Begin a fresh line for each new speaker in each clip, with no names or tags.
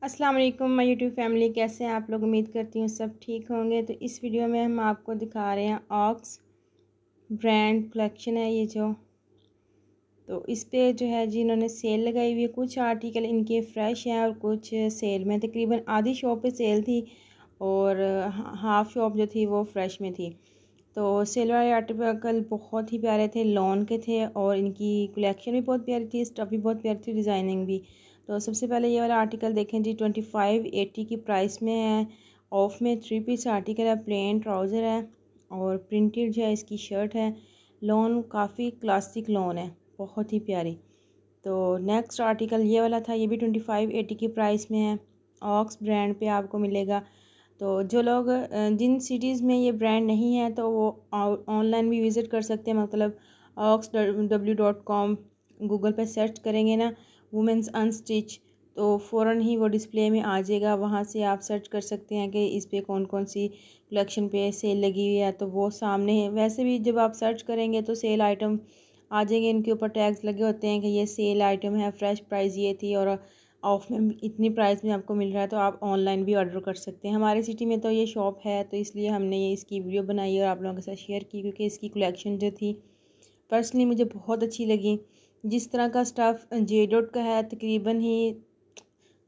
अस्सलाम वालेकुम my YouTube family, कैसे हैं आप लोग। उम्मीद करती हूँ सब ठीक होंगे। तो इस वीडियो में हम आपको दिखा रहे हैं ऑक्स ब्रांड कलेक्शन है ये जो। तो इस पे जो है जी इन्होंने सेल लगाई हुई है। कुछ आर्टिकल इनके फ़्रेश हैं और कुछ सेल में। तकरीबन आधी शॉप पे सेल थी और हाफ़ शॉप जो थी वो फ़्रेश में थी। तो सेल वाले आर्टिकल बहुत ही प्यारे थे, लॉन के थे और इनकी कलेक्शन भी बहुत प्यारी थी, स्टफ़ भी बहुत प्यारी थी, डिज़ाइनिंग भी। तो सबसे पहले ये वाला आर्टिकल देखें जी, 2580 की प्राइस में है। ऑफ में 3 पीस आर्टिकल है, प्लेन ट्राउज़र है और प्रिंटेड जो है इसकी शर्ट है। लॉन काफ़ी क्लासिक लॉन है, बहुत ही प्यारी। तो नेक्स्ट आर्टिकल ये वाला था, ये भी 2580 की प्राइस में है। ऑक्स ब्रांड पे आपको मिलेगा। तो जो लोग जिन सिटीज़ में ये ब्रांड नहीं है तो वो ऑनलाइन भी विज़िट कर सकते हैं। मतलब oxw.com गूगल पे सर्च करेंगे ना, वुमेंस अनस्टिच, तो फ़ौरन ही वो डिस्प्ले में आ जाएगा। वहाँ से आप सर्च कर सकते हैं कि इस पे कौन कौन सी कलेक्शन पे सेल लगी हुई है, तो वो सामने है। वैसे भी जब आप सर्च करेंगे तो सेल आइटम आ जाएंगे, इनके ऊपर टैग्स लगे होते हैं कि ये सेल आइटम है, फ्रेश प्राइस ये थी और ऑफ में इतनी प्राइस में आपको मिल रहा है। तो आप ऑनलाइन भी ऑर्डर कर सकते हैं। हमारे सिटी में तो ये शॉप है, तो इसलिए हमने ये इसकी वीडियो बनाई और आप लोगों के साथ शेयर की, क्योंकि इसकी कलेक्शन जो थी पर्सनली मुझे बहुत अच्छी लगी। जिस तरह का स्टफ़ जे डॉट का है, तकरीबन ही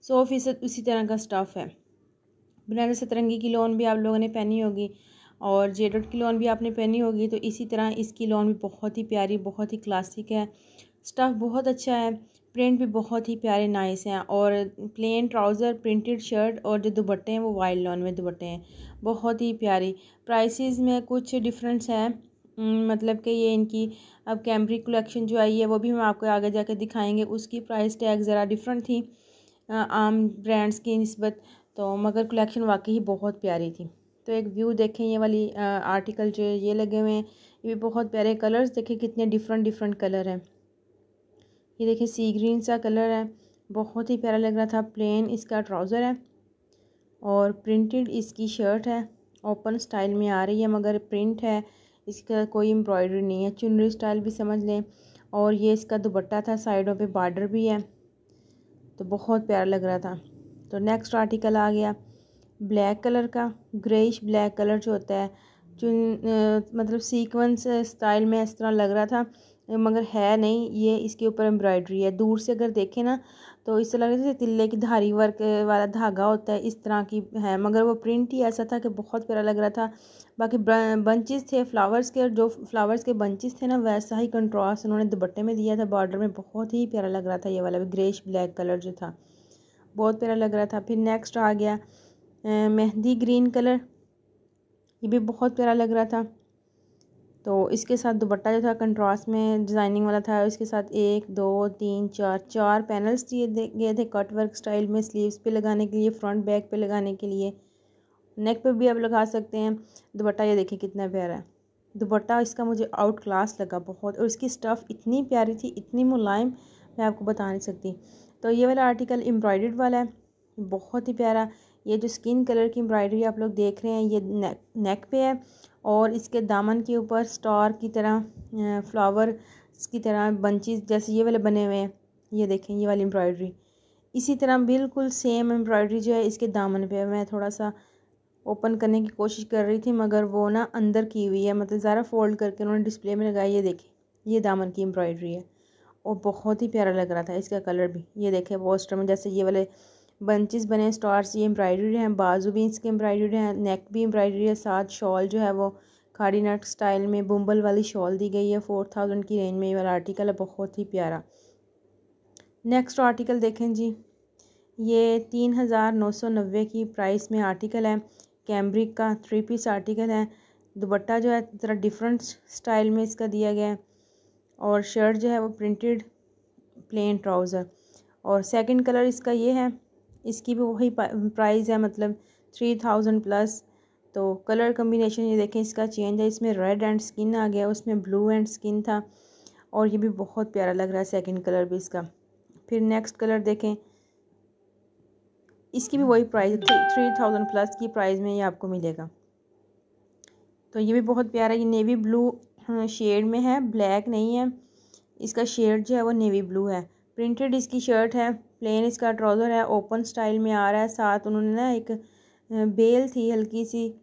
100% उसी तरह का स्टफ़ है। बनारस सतरंगी की लॉन भी आप लोगों ने पहनी होगी और जे डॉट की लॉन भी आपने पहनी होगी, तो इसी तरह इसकी लॉन भी बहुत ही प्यारी, बहुत ही क्लासिक है। स्टफ़ बहुत अच्छा है, प्रिंट भी बहुत ही प्यारे नाइस हैं और प्लेन ट्राउज़र, प्रिंटेड शर्ट और जो दुपट्टे हैं वो वाइल्ड लॉन में दुपट्टे हैं, बहुत ही प्यारी। प्राइसेस में कुछ डिफरेंस है, मतलब कि ये इनकी अब कैम्ब्रिक कलेक्शन जो आई है वो भी हम आपको आगे जाके दिखाएंगे, उसकी प्राइस टैग ज़रा डिफरेंट थी आम ब्रांड्स की निस्बत। तो मगर कलेक्शन वाकई ही बहुत प्यारी थी। तो एक व्यू देखें, ये वाली आर्टिकल जो ये लगे हुए हैं, ये भी बहुत प्यारे। कलर्स देखें कितने डिफरेंट डिफरेंट कलर हैं। ये देखिए सी ग्रीन सा कलर है, बहुत ही प्यारा लग रहा था। प्लेन इसका ट्राउज़र है और प्रिंटेड इसकी शर्ट है। ओपन स्टाइल में आ रही है मगर प्रिंट है, इसका कोई एम्ब्रॉयडरी नहीं है, चुनरी स्टाइल भी समझ लें। और ये इसका दुपट्टा था, साइडों पे बॉर्डर भी है, तो बहुत प्यारा लग रहा था। तो नेक्स्ट आर्टिकल आ गया ब्लैक कलर का, ग्रेइश ब्लैक कलर जो होता है, मतलब सीक्वेंस स्टाइल में इस तरह लग रहा था मगर है नहीं। ये इसके ऊपर एम्ब्रॉयडरी है। दूर से अगर देखें ना तो इस तरह से तिल्ले की धारी वर्क वाला धागा होता है, इस तरह की है, मगर वो प्रिंट ही ऐसा था कि बहुत प्यारा लग रहा था। बाकी बंचेस थे फ्लावर्स के, और जो फ्लावर्स के बंचेस थे ना वैसा ही कंट्रास्ट उन्होंने दुपट्टे में दिया था, बॉर्डर में। बहुत ही प्यारा लग रहा था ये वाला भी, ग्रेइश ब्लैक कलर जो था बहुत प्यारा लग रहा था। फिर नेक्स्ट आ गया मेहंदी ग्रीन कलर, ये भी बहुत प्यारा लग रहा था। तो इसके साथ दुपट्टा जो था कंट्रास्ट में डिज़ाइनिंग वाला था। इसके साथ 1 2 3 4 पैनल्स दिए गए थे कट वर्क स्टाइल में, स्लीव्स पे लगाने के लिए, फ्रंट बैक पे लगाने के लिए, नेक पे भी आप लगा सकते हैं। दुपट्टा ये देखिए कितना प्यारा है। दुपट्टा इसका मुझे आउट क्लास लगा बहुत, और इसकी स्टफ़ इतनी प्यारी थी, इतनी मुलायम, मैं आपको बता नहीं सकती। तो ये वाला आर्टिकल एम्ब्रॉयडर्ड वाला है, बहुत ही प्यारा। ये जो स्किन कलर की एम्ब्रॉयडरी आप लोग देख रहे हैं ये नेक पे है और इसके दामन के ऊपर स्टार की तरह फ्लावर की तरह बंचेस जैसे ये वाले बने हुए हैं। ये देखें ये वाली एम्ब्रॉयडरी, इसी तरह बिल्कुल सेम एम्ब्रॉयडरी जो है इसके दामन पे है। मैं थोड़ा सा ओपन करने की कोशिश कर रही थी मगर वो ना अंदर की हुई है, मतलब ज़रा फोल्ड करके उन्होंने डिस्प्ले में लगाई। ये देखें ये दामन की एम्ब्रॉयडरी है और बहुत ही प्यारा लग रहा था इसका कलर भी। ये देखें पोस्टर में जैसे ये वाले बंचेस बने स्टार्स, ये एम्ब्रॉयडरी हैं, बाजू भी इसके एम्ब्रॉयडरी हैं, नेक भी एम्ब्रॉयडरी है, साथ शॉल जो है वो खाड़ी नट स्टाइल में बुम्बल वाली शॉल दी गई है। 4000 की रेंज में ये वाला आर्टिकल है, बहुत ही प्यारा। नेक्स्ट आर्टिकल देखें जी, ये 3990 की प्राइस में आर्टिकल है, कैम्ब्रिक का 3 पीस आर्टिकल है। दुपट्टा जो है ज़रा डिफरेंट स्टाइल में इसका दिया गया है और शर्ट जो है वो प्रिंटेड प्लेन ट्राउज़र। और सेकंड कलर इसका ये है, इसकी भी वही प्राइस है, मतलब 3000 प्लस। तो कलर कम्बिनेशन ये देखें इसका चेंज है, इसमें रेड एंड स्किन आ गया, उसमें ब्लू एंड स्किन था और ये भी बहुत प्यारा लग रहा है सेकंड कलर भी इसका। फिर नेक्स्ट कलर देखें, इसकी भी वही प्राइस 3000 प्लस की प्राइस में ये आपको मिलेगा। तो ये भी बहुत प्यारा, ये नेवी ब्लू शेड में है, ब्लैक नहीं है। इसका शेड जो है वो नेवी ब्लू है। प्रिंटेड इसकी शर्ट है, प्लेन इसका ट्राउज़र है, ओपन स्टाइल में आ रहा है। साथ उन्होंने ना एक बेल थी हल्की सी,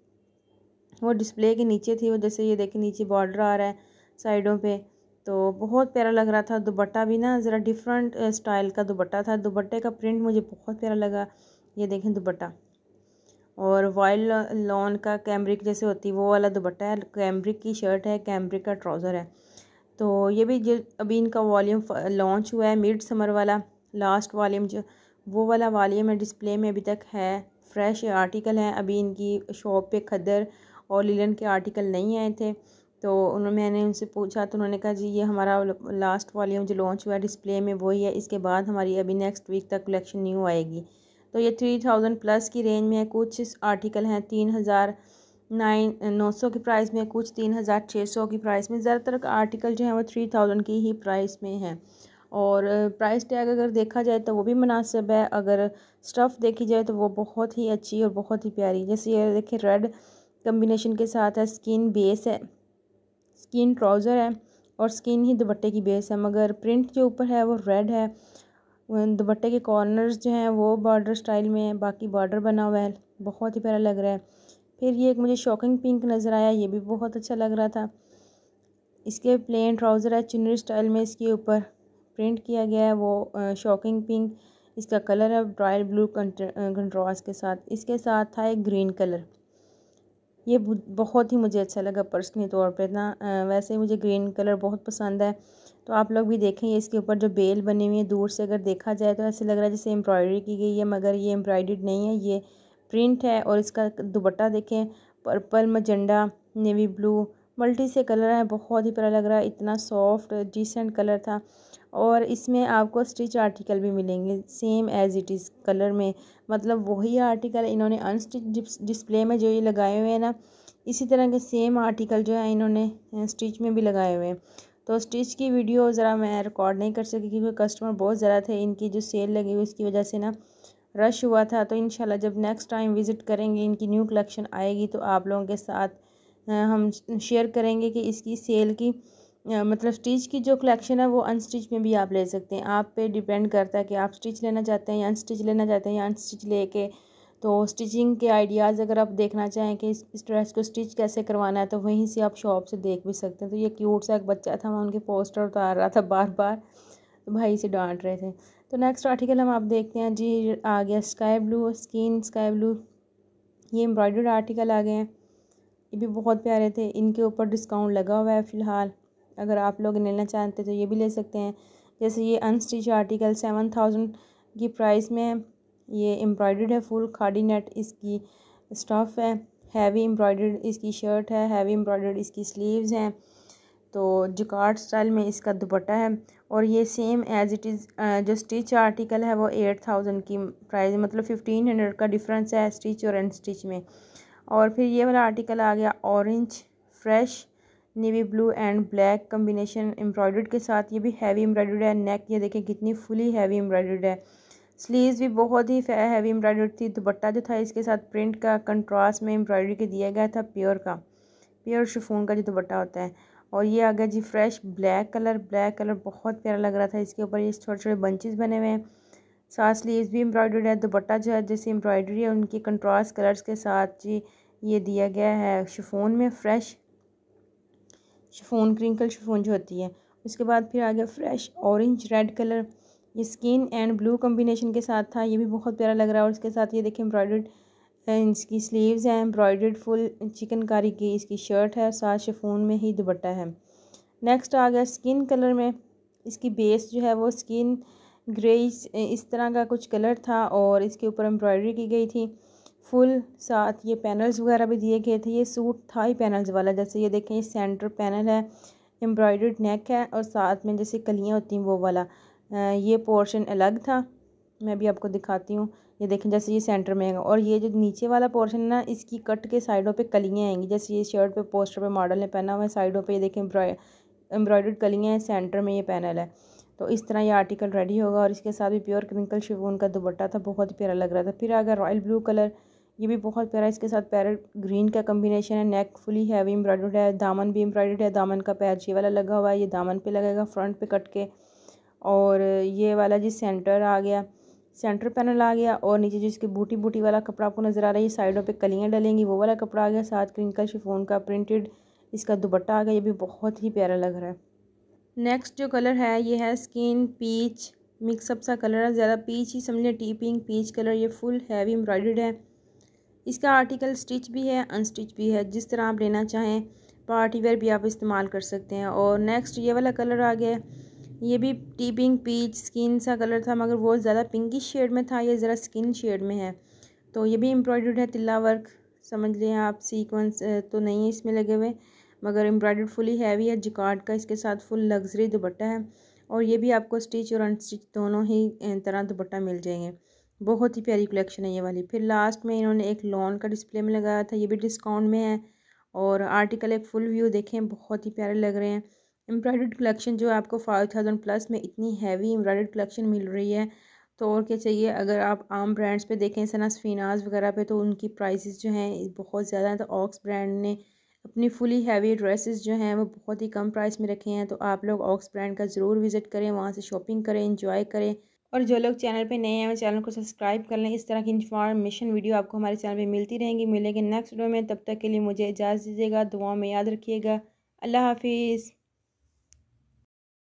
वो डिस्प्ले के नीचे थी, वो जैसे ये देखें नीचे बॉर्डर आ रहा है साइडों पे, तो बहुत प्यारा लग रहा था। दुपट्टा भी ना ज़रा डिफरेंट स्टाइल का दुपट्टा था। दुपट्टे का प्रिंट मुझे बहुत प्यारा लगा। ये देखें दुपट्टा, और वाइल्ड लॉन का कैम्ब्रिक जैसे होती है वो वाला दुपट्टा है, कैम्ब्रिक की शर्ट है, कैम्ब्रिक का ट्राउज़र है। तो ये भी जो अभी इनका वॉल्यूम लॉन्च हुआ है मिड समर वाला, लास्ट वॉल्यूम जो वो वाला वॉल्यूम है, डिस्प्ले में अभी तक है। फ्रेश आर्टिकल हैं, अभी इनकी शॉप पे खद्दर और लिलन के आर्टिकल नहीं आए थे। तो मैंने उनसे पूछा तो उन्होंने कहा जी ये हमारा लास्ट वॉल्यूम जो लॉन्च हुआ है डिस्प्ले में वही है, इसके बाद हमारी अभी नेक्स्ट वीक तक कलेक्शन न्यू आएगी। तो ये 3000 प्लस की रेंज में है। कुछ आर्टिकल हैं 3900 की प्राइस में, कुछ 3600 की प्राइस में। ज़्यादातर आर्टिकल जो है वो 3000 की ही प्राइस में है। और प्राइस टैग अगर देखा जाए तो वो भी मुनासिब है। अगर स्टफ़ देखी जाए तो वो बहुत ही अच्छी और बहुत ही प्यारी, जैसे ये देखिए रेड कम्बिनेशन के साथ है, स्किन बेस है, स्किन ट्राउज़र है और स्किन ही दुपट्टे की बेस है, मगर प्रिंट जो ऊपर है वो रेड है। दुपट्टे के कॉर्नर्स जो हैं वो बॉर्डर स्टाइल में है, बाकी बॉर्डर बना हुआ है, बहुत ही प्यारा लग रहा है। फिर ये एक मुझे शॉकिंग पिंक नज़र आया, ये भी बहुत अच्छा लग रहा था। इसके प्लेन ट्राउज़र है, चुनरी स्टाइल में इसके ऊपर प्रिंट किया गया है वो शॉकिंग पिंक इसका कलर है, रॉयल ब्लू कंट्रास्ट के साथ। इसके साथ था एक ग्रीन कलर, ये बहुत ही मुझे अच्छा लगा पर्सनली तौर पे ना। वैसे ही मुझे ग्रीन कलर बहुत पसंद है। तो आप लोग भी देखें, इसके ऊपर जो बेल बनी हुई है दूर से अगर देखा जाए तो ऐसे लग रहा है जैसे एम्ब्रॉयडरी की गई है, मगर ये एम्ब्रॉयडर्ड नहीं है, ये प्रिंट है। और इसका दुपट्टा देखें, purple, magenta, navy blue, multi से कलर है, बहुत ही प्यारा लग रहा है। इतना सॉफ्ट डिसेंट कलर था। और इसमें आपको स्टिच आर्टिकल भी मिलेंगे same as it is colour में, मतलब वही आर्टिकल इन्होंने अनस्टिच डिस्प्ले में जो ये लगाए हुए हैं ना, इसी तरह के सेम आर्टिकल जो है इन्होंने स्टिच में भी लगाए हुए हैं। तो स्टिच की वीडियो ज़रा मैं रिकॉर्ड नहीं कर सकी क्योंकि कस्टमर बहुत ज़्यादा थे, इनकी जो सेल लगी हुई इसकी वजह से ना रश हुआ था। तो इंशाल्लाह जब नेक्स्ट टाइम विज़िट करेंगे, इनकी न्यू कलेक्शन आएगी तो आप लोगों के साथ हम शेयर करेंगे कि इसकी सेल की मतलब स्टिच की जो कलेक्शन है वो अनस्टिच में भी आप ले सकते हैं। आप पे डिपेंड करता है कि आप स्टिच लेना चाहते हैं या अनस्टिच लेना चाहते हैं, या अनस्टिच लेके तो स्टिचिंग के आइडियाज़ अगर आप देखना चाहें कि इस ड्रेस को स्टिच कैसे करवाना है तो वहीं से आप शॉप से देख भी सकते हैं। तो ये क्यूट सा एक बच्चा था, मैं उनके पोस्टर उतार रहा था बार बार, तो भाई से डांट रहे थे। तो नेक्स्ट आर्टिकल हम आप देखते हैं जी, आ गया sky blue, skin sky blue, ये एम्ब्रॉयडर्ड आर्टिकल आ गए हैं, ये भी बहुत प्यारे थे। इनके ऊपर डिस्काउंट लगा हुआ है फ़िलहाल, अगर आप लोग लेना चाहते तो ये भी ले सकते हैं। जैसे ये अनस्टिच आर्टिकल 7000 की प्राइस में है, ये एम्ब्रॉयडर्ड है, फुल खाड़ी नेट इसकी स्टफ़ है, हैवी एम्ब्रॉयडर्ड इसकी शर्ट है, हैवी एम्ब्रॉयडर्ड इसकी स्लीव्स हैं। तो जिकार्ड स्टाइल में इसका दुपट्टा है। और ये सेम एज़ इट इज़ जो स्टिच आर्टिकल है वो 8000 की प्राइस, मतलब 1500 का डिफरेंस है स्टिच और अनस्टिच में। और फिर ये वाला आर्टिकल आ गया orange fresh navy blue and black combination embroidered के साथ, ये भी हैवी एम्ब्रॉयडर्ड है। नेक ये देखें कितनी फुली हैवी एम्ब्रॉयडर्ड है, स्लीव्स भी बहुत ही हैवी एम्ब्रॉयडर्ड थी। दुपट्टा जो था इसके साथ प्रिंट का कंट्रास्ट में एम्ब्रॉयडरी के दिया गया था, प्योर शिफॉन का जो दुपट्टा होता है। और ये आ गया जी फ्रेश ब्लैक कलर बहुत प्यारा लग रहा था। इसके ऊपर ये छोटे छोटे बंचेस बने हुए हैं, साथ स्लीव्स भी एम्ब्रॉयडर्ड है। दुपट्टा जो है जैसे एम्ब्रॉयडरी है उनकी कंट्रास्ट कलर्स के साथ जी ये दिया गया है शिफॉन में, फ्रेश शिफॉन, क्रिंकल शिफॉन जो होती है। उसके बाद फिर आ गया फ्रेश ऑरेंज रेड कलर, ये स्किन एंड ब्लू कम्बिनेशन के साथ था, ये भी बहुत प्यारा लग रहा है। और इसके साथ ये देखिए एम्ब्रॉयडर्ड इसकी स्लीव्स हैं, एम्ब्रॉयडर्ड फुल चिकनकारी की इसकी शर्ट है, साथ शिफॉन में ही दुपट्टा है। नेक्स्ट आ गया स्किन कलर में, इसकी बेस जो है वो स्किन ग्रे इस तरह का कुछ कलर था और इसके ऊपर एम्ब्रॉयडरी की गई थी फुल, साथ ये पैनल्स वगैरह भी दिए गए थे। ये सूट था ही पैनल्स वाला, जैसे ये देखें ये सेंटर पैनल है, एम्ब्रॉयडर्ड नेक है और साथ में जैसे कलियाँ होती हैं वो वाला ये पोर्शन अलग था। मैं भी आपको दिखाती हूँ, ये देखें जैसे ये सेंटर में है और ये जो नीचे वाला पोर्शन है ना इसकी कट के साइडों पे कलियाँ आएंगी, जैसे ये शर्ट पे पोस्टर पे मॉडल ने पहना हुआ है, साइडों पे ये देखें एम्ब्रॉयडर्ड कलियाँ हैं, सेंटर में ये पैनल है। तो इस तरह ये आर्टिकल रेडी होगा और इसके साथ भी प्योर क्रिंकल शिफॉन का दुपट्टा था, बहुत ही प्यारा लग रहा था। फिर आ गया रॉयल ब्लू कलर, ये भी बहुत प्यारा, इसके साथ पैरेट ग्रीन का कम्बिनेशन है, नेक फुली हैवी एम्ब्रॉयडर्ड है, दामन भी एम्ब्रॉयडर्ड है, दामन का पैच ये वाला लगा हुआ है, ये दामन पे लगेगा फ्रंट पे कट के। और ये वाला जी सेंटर आ गया सेंटर पैनल आ गया और नीचे जो इसके बूटी बूटी वाला कपड़ा आपको नज़र आ रहा है, ये साइडों पे कलियाँ डलेंगी, वो वाला कपड़ा आ गया। साथ क्रिंकल शिफॉन का प्रिंटेड इसका दुपट्टा आ गया, ये भी बहुत ही प्यारा लग रहा है। नेक्स्ट जो कलर है ये है स्किन पीच, मिक्सअप सा कलर है, ज़्यादा पीच ही समझे, टी पिंक पीच कलर। ये फुल हैवी एम्ब्रॉयडर्ड है। इसका आर्टिकल स्टिच भी है, अनस्टिच भी है, जिस तरह आप लेना चाहें। पार्टी वेयर भी आप इस्तेमाल कर सकते हैं। और नेक्स्ट ये वाला कलर आ गया, ये भी टी पिंक पीच स्किन सा कलर था, मगर वो ज़्यादा पिंकिश शेड में था, ये ज़रा स्किन शेड में है। तो ये भी एम्ब्रॉयडर्ड है, तिल्ला वर्क समझ लें आप, सीक्वेंस तो नहीं है इसमें लगे हुए, मगर एम्ब्रॉयडर्ड फुली हैवी है, जिकार्ड का इसके साथ फुल लग्जरी दुपट्टा है। और ये भी आपको स्टिच और अनस्टिच दोनों ही तरह दुपट्टा मिल जाएंगे। बहुत ही प्यारी कलेक्शन है ये वाली। फिर लास्ट में इन्होंने एक लॉन का डिस्प्ले में लगाया था, ये भी डिस्काउंट में है। और आर्टिकल एक फुल व्यू देखें, बहुत ही प्यारे लग रहे हैं। एम्ब्रॉयडर्ड कलेक्शन जो है आपको 5000 प्लस में इतनी हैवी एम्ब्रॉयडर्ड कलेक्शन मिल रही है, तो और क्या चाहिए। अगर आप आम ब्रांड्स पे देखें सना स्फीनाज वगैरह पे, तो उनकी प्राइसेस जो हैं बहुत ज़्यादा हैं। तो ऑक्स ब्रांड ने अपनी फुली हैवी ड्रेसेस जो हैं वो बहुत ही कम प्राइस में रखे हैं। तो आप लोग ऑक्स ब्रांड का ज़रूर विज़िट करें, वहाँ से शॉपिंग करें, इंजॉय करें। और जो लोग चैनल पे नए हैं वो चैनल को सब्सक्राइब कर लें। इस तरह की इन्फॉर्मेशन वीडियो आपको हमारे चैनल पे मिलती रहेंगी। मिलेंगे नेक्स्ट वीडियो में, तब तक के लिए मुझे इजाज़त दीजिएगा, दुआओं में याद रखिएगा। अल्लाह हाफिज़।